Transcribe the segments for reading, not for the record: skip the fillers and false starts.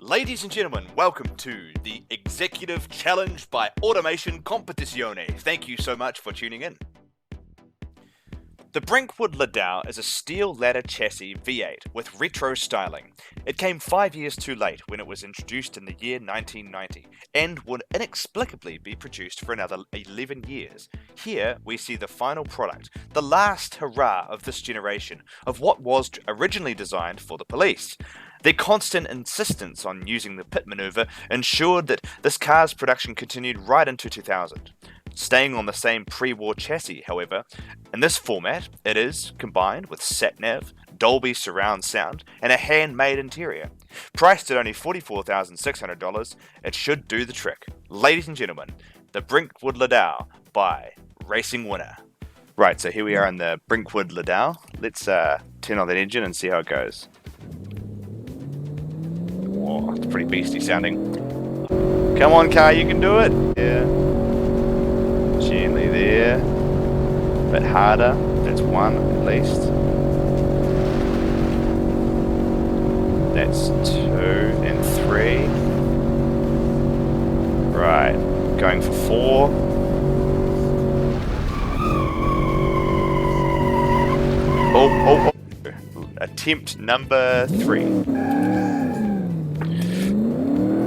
Ladies and gentlemen, welcome to the Executive Challenge by Automation Competizione. Thank you so much for tuning in. The Brink Ladow is a steel ladder chassis V8 with retro styling. It came 5 years too late when it was introduced in the year 1990 and would inexplicably be produced for another 11 years. Here we see the final product, the last hurrah of this generation of what was originally designed for the police. Their constant insistence on using the pit maneuver ensured that this car's production continued right into 2000. Staying on the same pre-war chassis, however, in this format, it is combined with sat-nav, Dolby surround sound, and a handmade interior. Priced at only $44,600, it should do the trick. Ladies and gentlemen, the Brink Ladow by Racing Winner. Right, so here we are in the Brink Ladow. Let's turn on that engine and see how it goes. Whoa, it's pretty beastie sounding. Come on, car, you can do it. Yeah. Gently there. A bit harder. That's one at least. That's 2 and 3. Right. Going for 4. Oh. Attempt number 3.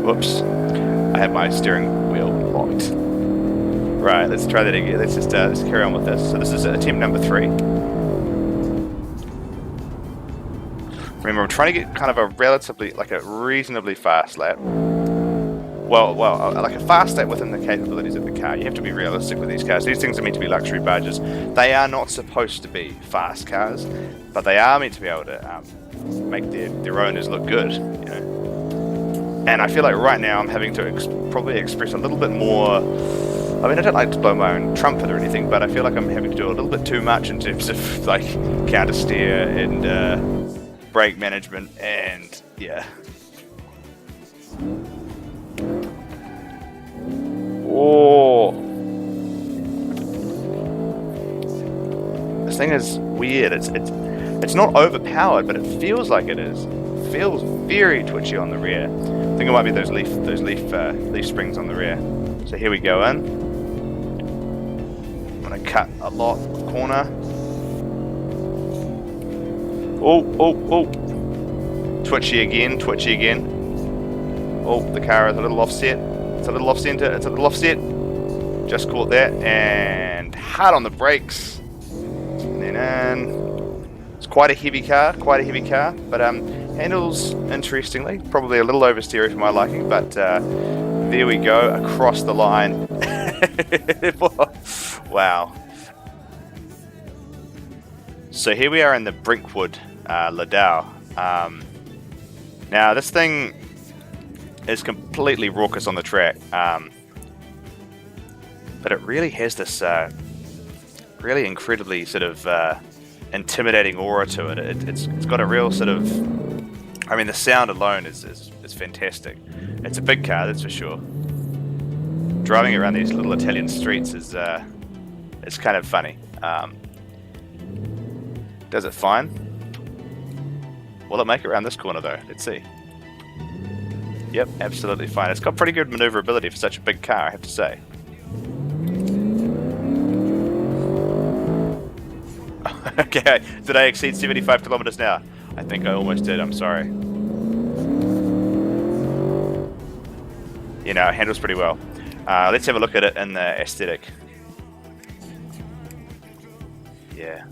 Whoops. I have my steering wheel locked. Right, let's try that again. Let's carry on with this. So this is attempt number 3. Remember, I'm trying to get kind of a reasonably fast lap. Well, like a fast lap within the capabilities of the car. You have to be realistic with these cars. These things are meant to be luxury barges. They are not supposed to be fast cars, but they are meant to be able to make their owners look good, you know. And I feel like right now I'm having to probably express a little bit more. I mean, I don't like to blow my own trumpet or anything, but I feel like I'm having to do a little bit too much in terms of like counter steer and brake management, and yeah. Oh, this thing is weird. It's not overpowered, but it feels like it is. It feels very twitchy on the rear. I think it might be those leaf springs on the rear. So here we go in. I'm gonna cut a lot of corner. Oh. Twitchy again. Oh, the car is a little offset. It's a little off center. Just caught that and hard on the brakes. And then in. It's quite a heavy car, but handles interestingly, probably a little oversteery for my liking, but there we go, across the line. Wow. So here we are in the Brinkwood Ladow. Now this thing is completely raucous on the track, but it really has this really incredibly sort of intimidating aura to it. It's got a real sort of, I mean, the sound alone is fantastic. It's a big car, that's for sure. Driving around these little Italian streets is it's kind of funny. Does it fine? Will it make it around this corner though? Let's see. Yep, absolutely fine. It's got pretty good maneuverability for such a big car, I have to say. Okay, did I exceed 75 kilometers an hour? I think I almost did, I'm sorry. You know, it handles pretty well. Let's have a look at it in the aesthetic. Yeah.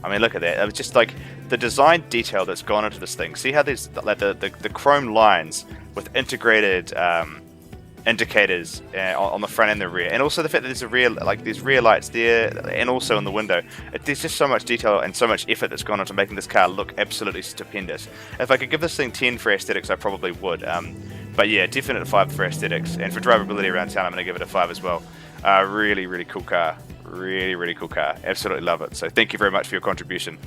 I mean, look at that. It was just like the design detail that's gone into this thing. See how there's like the chrome lines with integrated indicators on the front and the rear, and also the fact that there's rear lights there, and also in the window. There's just so much detail and so much effort that's gone into making this car look absolutely stupendous. If I could give this thing 10 for aesthetics, I probably would. But yeah, definite 5 for aesthetics, and for drivability around town, I'm going to give it a 5 as well. Really cool car. Really cool car. Absolutely love it. So thank you very much for your contribution.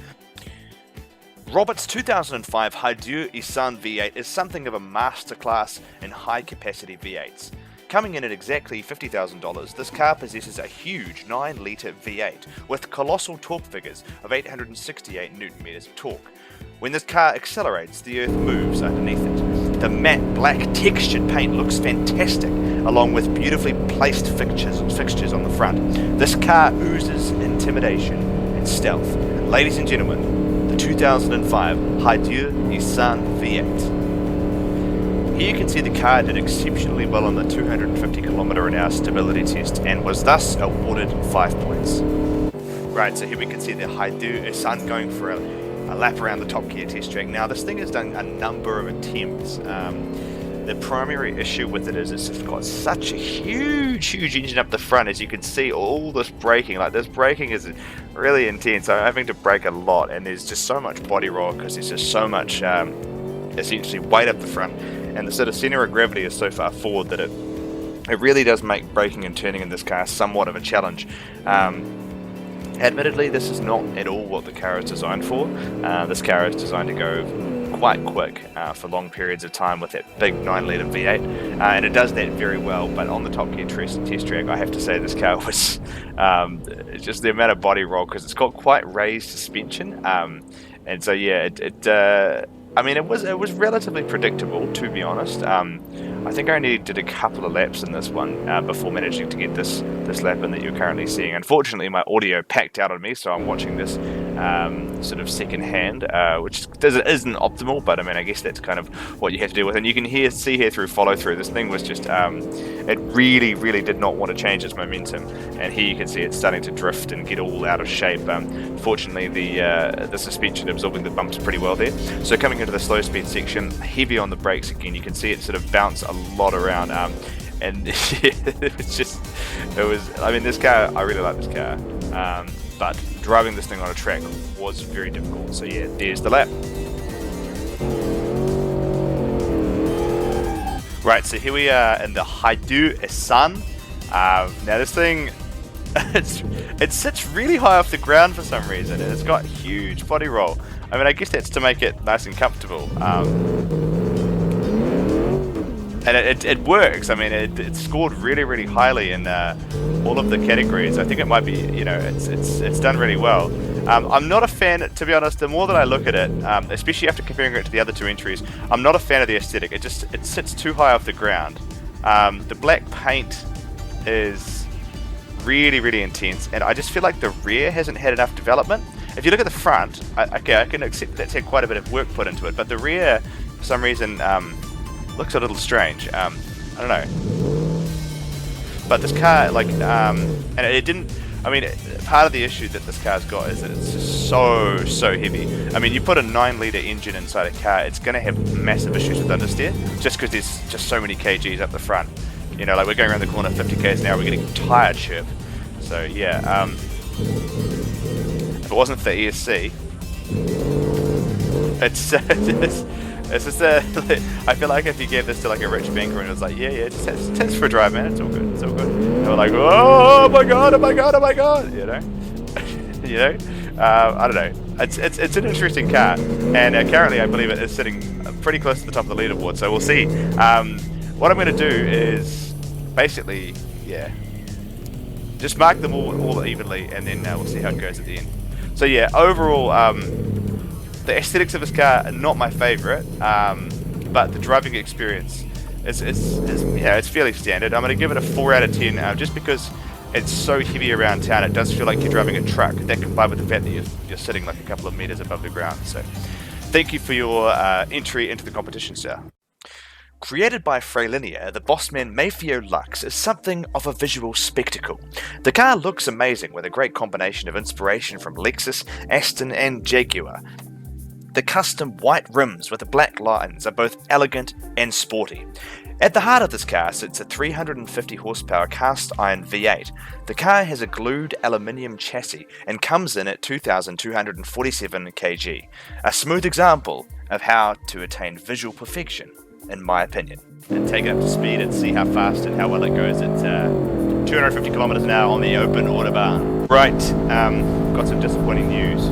Robert's 2005 Haidou Isan V8 is something of a masterclass in high-capacity V8s. Coming in at exactly $50,000, this car possesses a huge 9-litre V8 with colossal torque figures of 868 Nm of torque. When this car accelerates, the earth moves underneath it. The matte black textured paint looks fantastic, along with beautifully placed fixtures on the front. This car oozes intimidation and stealth. Ladies and gentlemen, the 2005 Ladow Nissan V8. Here you can see the car did exceptionally well on the 250 km/h stability test and was thus awarded 5 points. Right, so here we can see the Ladow Nissan going for a lap around the Top Gear test track. Now this thing has done a number of attempts. The primary issue with it is it's just got such a huge engine up the front. As you can see, all this braking, like this braking is really intense. I'm having to brake a lot, and there's just so much body roll because there's just so much essentially weight up the front, and the sort of center of gravity is so far forward that it really does make braking and turning in this car somewhat of a challenge. Admittedly, this is not at all what the car is designed for. This car is designed to go quite quick for long periods of time with that big 9-litre V8, and it does that very well. But on the Top Gear test track, I have to say this car was just the amount of body roll, because it's got quite raised suspension, and so yeah, I mean, it was relatively predictable, to be honest. I think I only did a couple of laps in this one before managing to get this lap in that you're currently seeing. Unfortunately, my audio packed out on me, so I'm watching this sort of second hand, which isn't optimal, but I mean, I guess that's kind of what you have to deal with. And you can see here through follow through, this thing was just, it really did not want to change its momentum. And here you can see it's starting to drift and get all out of shape. Fortunately, the suspension absorbing the bumps pretty well there. So coming into the slow speed section, heavy on the brakes again, you can see it sort of bounce a lot around, and I mean, this car, I really like this car, but driving this thing on a track was very difficult. So yeah, there's the lap. Right, so here we are in the Ladow Nissan. Now this thing, it sits really high off the ground for some reason, and it's got huge body roll. I mean, I guess that's to make it nice and comfortable. And it works. I mean, it scored really highly in all of the categories. I think it might be, it's done really well. I'm not a fan, to be honest. The more that I look at it, especially after comparing it to the other two entries, I'm not a fan of the aesthetic. It sits too high off the ground. The black paint is really intense, and I just feel like the rear hasn't had enough development. If you look at the front, I can accept that's had quite a bit of work put into it, but the rear, for some reason, looks a little strange. I don't know. But this car, like, and it didn't, I mean, part of the issue that this car's got is that it's just so heavy. I mean, you put a 9-litre engine inside a car, it's going to have massive issues with understeer, just because there's just so many kgs up the front. You know, like, we're going around the corner 50 k's an hour, we're getting tire chirp. So, yeah, if it wasn't for the ESC, it's just I feel like if you gave this to like a rich banker and it was like, yeah, just test for a drive, man, it's all good. They were like, oh my god, you know, I don't know. It's an interesting car, and currently I believe it is sitting pretty close to the top of the leaderboard. So we'll see. What I'm going to do is basically, yeah, just mark them all evenly, and then we'll see how it goes at the end. So yeah, overall, the aesthetics of this car are not my favourite, but the driving experience is it's fairly standard. I'm going to give it a 4 out of 10, just because it's so heavy around town. It does feel like you're driving a truck. That combined with the fact that you're sitting like a couple of metres above the ground. So thank you for your entry into the competition, sir. Created by Freilinia, the Bossman Mayfield Luxe is something of a visual spectacle. The car looks amazing with a great combination of inspiration from Lexus, Aston and Jaguar. The custom white rims with the black lines are both elegant and sporty. At the heart of this car sits a 350 horsepower cast iron V8. The car has a glued aluminium chassis and comes in at 2,247 kg. A smooth example of how to attain visual perfection, in my opinion. And take it up to speed and see how fast and how well it goes at 250 kilometers an hour on the open Autobahn. Right, got some disappointing news.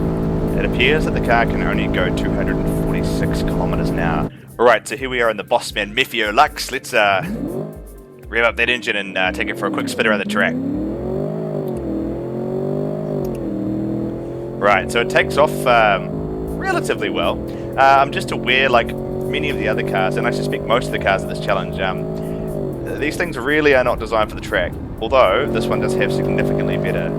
It appears that the car can only go 246 kilometers an hour. Alright, so here we are in the Bossman Mayfield Luxe. Let's rev up that engine and take it for a quick spin around the track. Right, so it takes off relatively well. I'm just aware, like, many of the other cars, and I suspect most of the cars in this challenge, these things really are not designed for the track. Although this one does have significantly better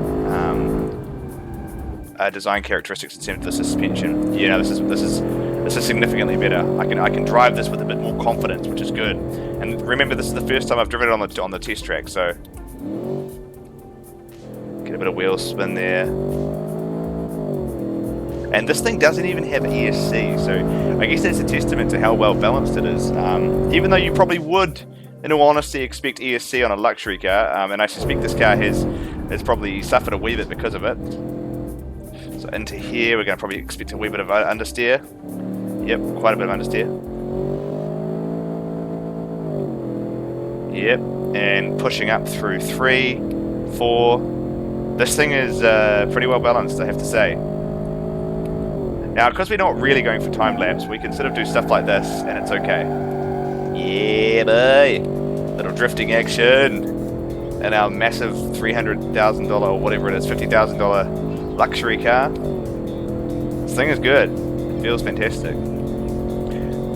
design characteristics in terms of the suspension. Yeah, this is significantly better. I can drive this with a bit more confidence, which is good. And remember, this is the first time I've driven it on the test track, so get a bit of wheel spin there. And this thing doesn't even have ESC, so I guess that's a testament to how well balanced it is. Even though you probably would, in all honesty, expect ESC on a luxury car, and I suspect this car has probably suffered a wee bit because of it. So into here, we're going to probably expect a wee bit of understeer. Yep, quite a bit of understeer. Yep, and pushing up through 3, 4. This thing is pretty well balanced, I have to say. Now, because we're not really going for time lapse, we can sort of do stuff like this, and it's okay. Yeah, boy! Little drifting action! And our massive $300,000, or whatever it is, $50,000 luxury car. This thing is good. It feels fantastic.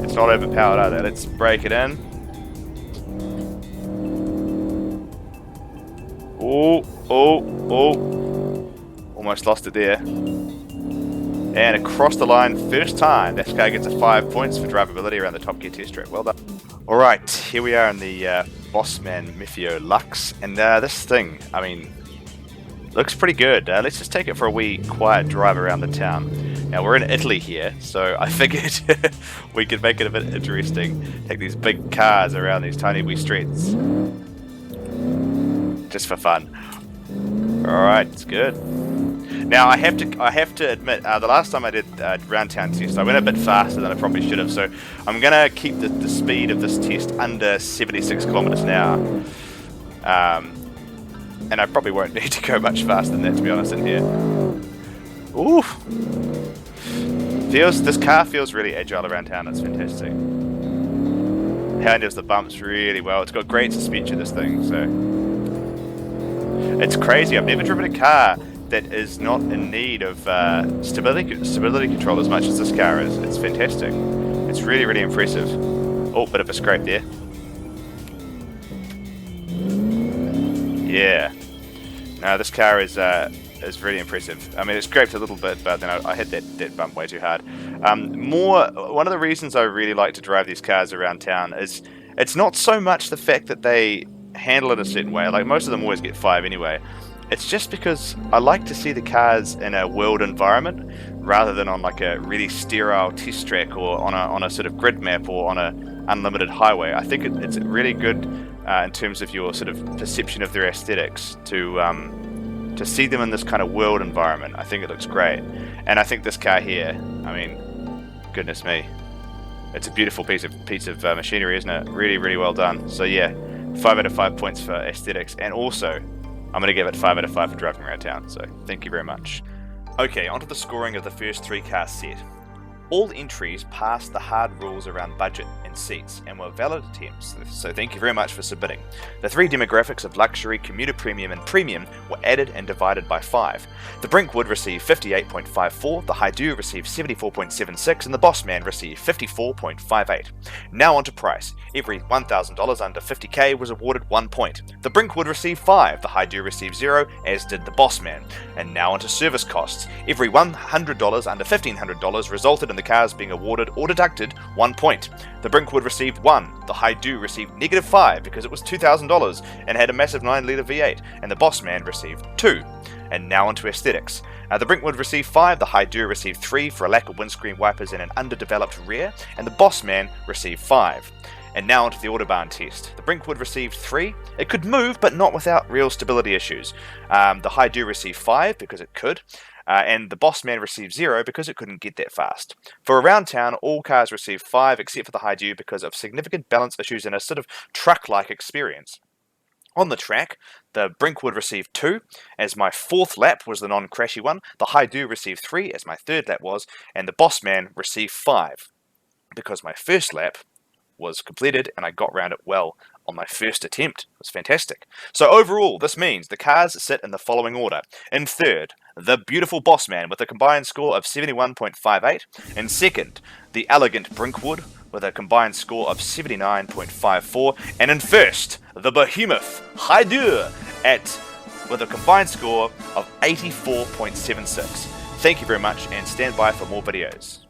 It's not overpowered either. Let's break it in. Oh, oh, oh. Almost lost it there. And across the line, first time, this guy gets a 5 points for drivability around the Top Gear test track. Well done. Alright, here we are in the Bossman Mayfield Luxe, and this thing, I mean, looks pretty good. Let's just take it for a wee quiet drive around the town. Now, we're in Italy here, so I figured we could make it a bit interesting. Take these big cars around these tiny wee streets. Just for fun. Alright, it's good. Now, I have to admit, the last time I did round town test, I went a bit faster than I probably should have, so I'm going to keep the speed of this test under 76 kilometers an hour. And I probably won't need to go much faster than that, to be honest, in here. Ooh! This car feels really agile around town, it's fantastic. Handles the bumps really well. It's got great suspension, this thing, so... It's crazy, I've never driven a car that is not in need of stability control as much as this car is. It's fantastic. It's really, really impressive. Oh, bit of a scrape there. Yeah. No, this car is really impressive. I mean, it scraped a little bit, but then I hit that bump way too hard. One of the reasons I really like to drive these cars around town is it's not so much the fact that they handle it a certain way. Like, most of them always get 5 anyway. It's just because I like to see the cars in a world environment rather than on like a really sterile test track or on a sort of grid map or on a unlimited highway. I think it's really good in terms of your sort of perception of their aesthetics to see them in this kind of world environment. I think it looks great, and I think this car here, I mean, goodness me, it's a beautiful piece of machinery, isn't it? Really, really well done. So yeah, 5 out of 5 points for aesthetics, and also I'm going to give it 5 out of 5 for driving around town, so thank you very much. Okay, onto the scoring of the first 3 car set. All entries passed the hard rules around budget and seats and were valid attempts, so thank you very much for submitting. The 3 demographics of luxury, commuter premium and premium were added and divided by 5. The Brink would receive 58.54, the Haidoo received 74.76 and the Bossman received 54.58. Now onto price. Every $1,000 under 50k was awarded 1 point. The Brink would receive 5, the Haidoo received 0, as did the Bossman. And now onto service costs. Every $100 under $1,500 resulted in the cars being awarded or deducted 1 point. The Brink would receive 1, the Haidoo received -5 because it was $2,000 and had a massive 9-litre V8, and the Bossman received 2. And now onto aesthetics. The Brink would receive 5, the Haidoo received 3 for a lack of windscreen wipers and an underdeveloped rear, and the Bossman received 5. And now onto the Autobahn test. The Brink would receive 3. It could move, but not without real stability issues. The Haidoo received 5 because it could, and the Bossman received 0 because it couldn't get that fast. For around town, all cars received 5 except for the Haidoo because of significant balance issues and a sort of truck-like experience. On the track, the Brink would receive 2, as my 4th lap was the non-crashy one. The Haidoo received 3, as my 3rd lap was, and the Bossman received 5 because my first lap was completed and I got round it well on my first attempt. It was fantastic. So overall, this means the cars sit in the following order. In 3rd, the beautiful Bossman with a combined score of 71.58. In 2nd, the elegant Brinkwood with a combined score of 79.54, and in first, the behemoth Haidu with a combined score of 84.76. Thank you very much, and stand by for more videos.